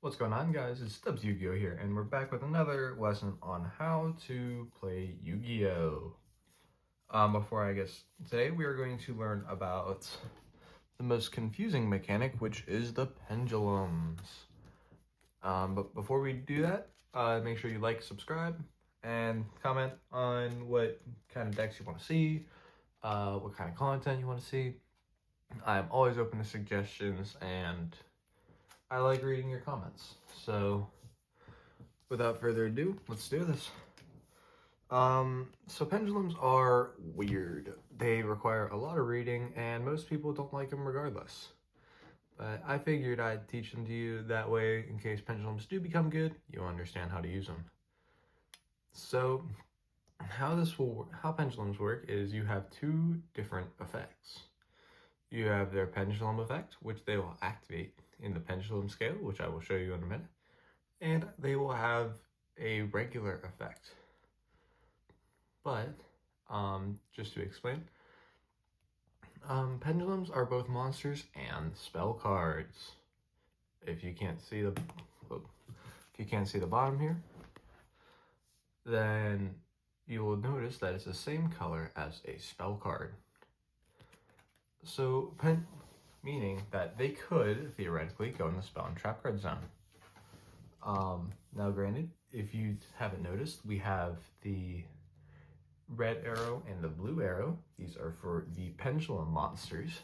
What's going on, guys? It's YuGiOh here, and we're back with another lesson on how to play Yu-Gi-Oh! Today we are going to learn about the most confusing mechanic, which is the pendulums. But before we do that, make sure you like, subscribe, and comment on what kind of decks you want to see, what kind of content you want to see. I'm always open to suggestions, and I like reading your comments. So without further ado, let's do this. So pendulums are weird. They require a lot of reading, and most people don't like them regardless. But I figured I'd teach them to you that way, in case pendulums do become good, you'll understand how to use them. So how pendulums work is you have two different effects. You have their pendulum effect, which they will activate in the pendulum scale, which I will show you in a minute, and they will have a regular effect. But just to explain, pendulums are both monsters and spell cards. If you can't see the bottom here, then you will notice that it's the same color as a spell card. So meaning that they could theoretically go in the spell and trap card zone. Now granted, if you haven't noticed, we have the red arrow and the blue arrow. These are for the pendulum monsters.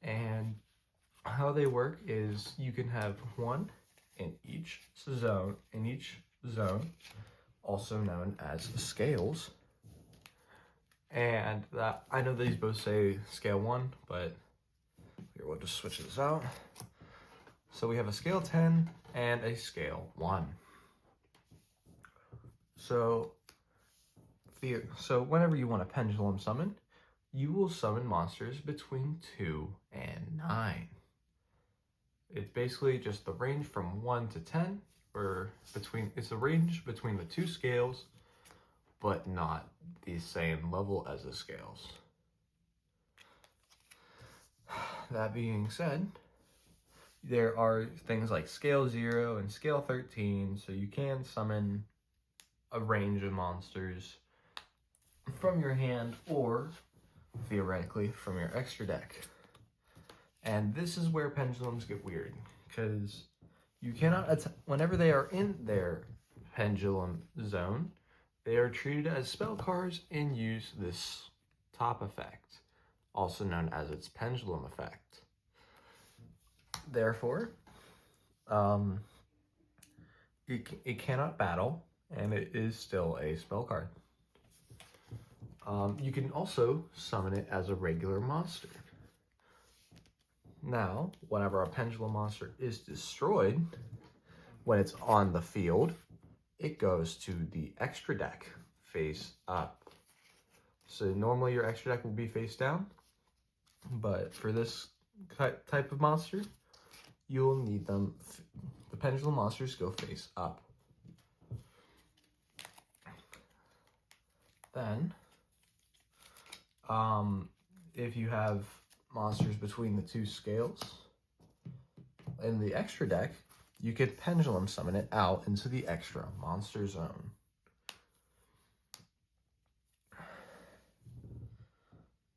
And how they work is you can have one in each zone, also known as scales. And that, I know these both say scale 1, but here, we'll just switch this out. So we have a scale 10 and a scale 1. So whenever you want a pendulum summon, you will summon monsters between 2 and 9. It's basically just the range from 1 to 10, it's a range between the two scales, but not the same level as the scales. That being said, there are things like scale 0 and scale 13, so you can summon a range of monsters from your hand or theoretically from your extra deck. And this is where pendulums get weird, because you cannot, whenever they are in their pendulum zone, they are treated as spell cards and use this top effect, also known as its pendulum effect. Therefore, it cannot battle, and it is still a spell card. You can also summon it as a regular monster. Now, whenever a pendulum monster is destroyed, when it's on the field, it goes to the extra deck face up. So normally your extra deck will be face down, but for this type of monster, you'll need the pendulum monsters go face up. Then, if you have monsters between the two scales in the extra deck, you could pendulum summon it out into the extra monster zone.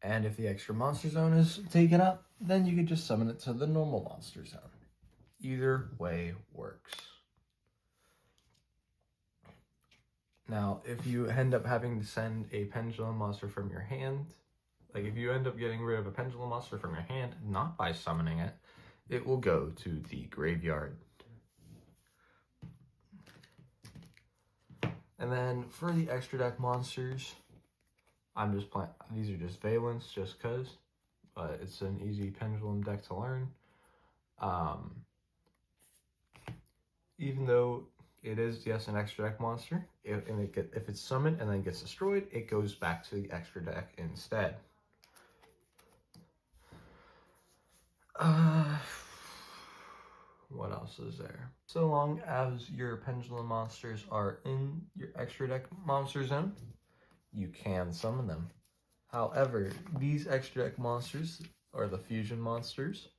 And if the extra monster zone is taken up, then you could just summon it to the normal monster zone. Either way works. Now, if you end up having to send a pendulum monster from your hand, like if you end up getting rid of a pendulum monster from your hand, not by summoning it, it will go to the graveyard. And then for the extra deck monsters, I'm just playing, these are just Valence just cause, but it's an easy pendulum deck to learn. Even though it is, yes, an extra deck monster, if it's summoned and then gets destroyed, it goes back to the extra deck instead. What else is there? So long as your pendulum monsters are in your extra deck monster zone, you can summon them. However, these extra deck monsters, or the fusion monsters,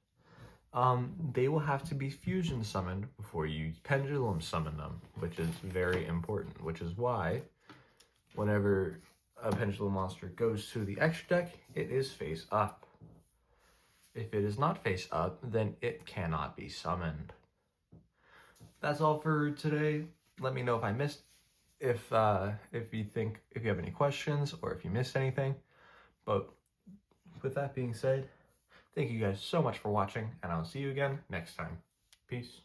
they will have to be fusion summoned before you pendulum summon them, which is very important, which is why whenever a pendulum monster goes to the extra deck, it is face up. If it is not face up, then it cannot be summoned. That's all for today. Let me know if I missed, if you have any questions or if you missed anything. But with that being said, thank you guys so much for watching, and I'll see you again next time. Peace.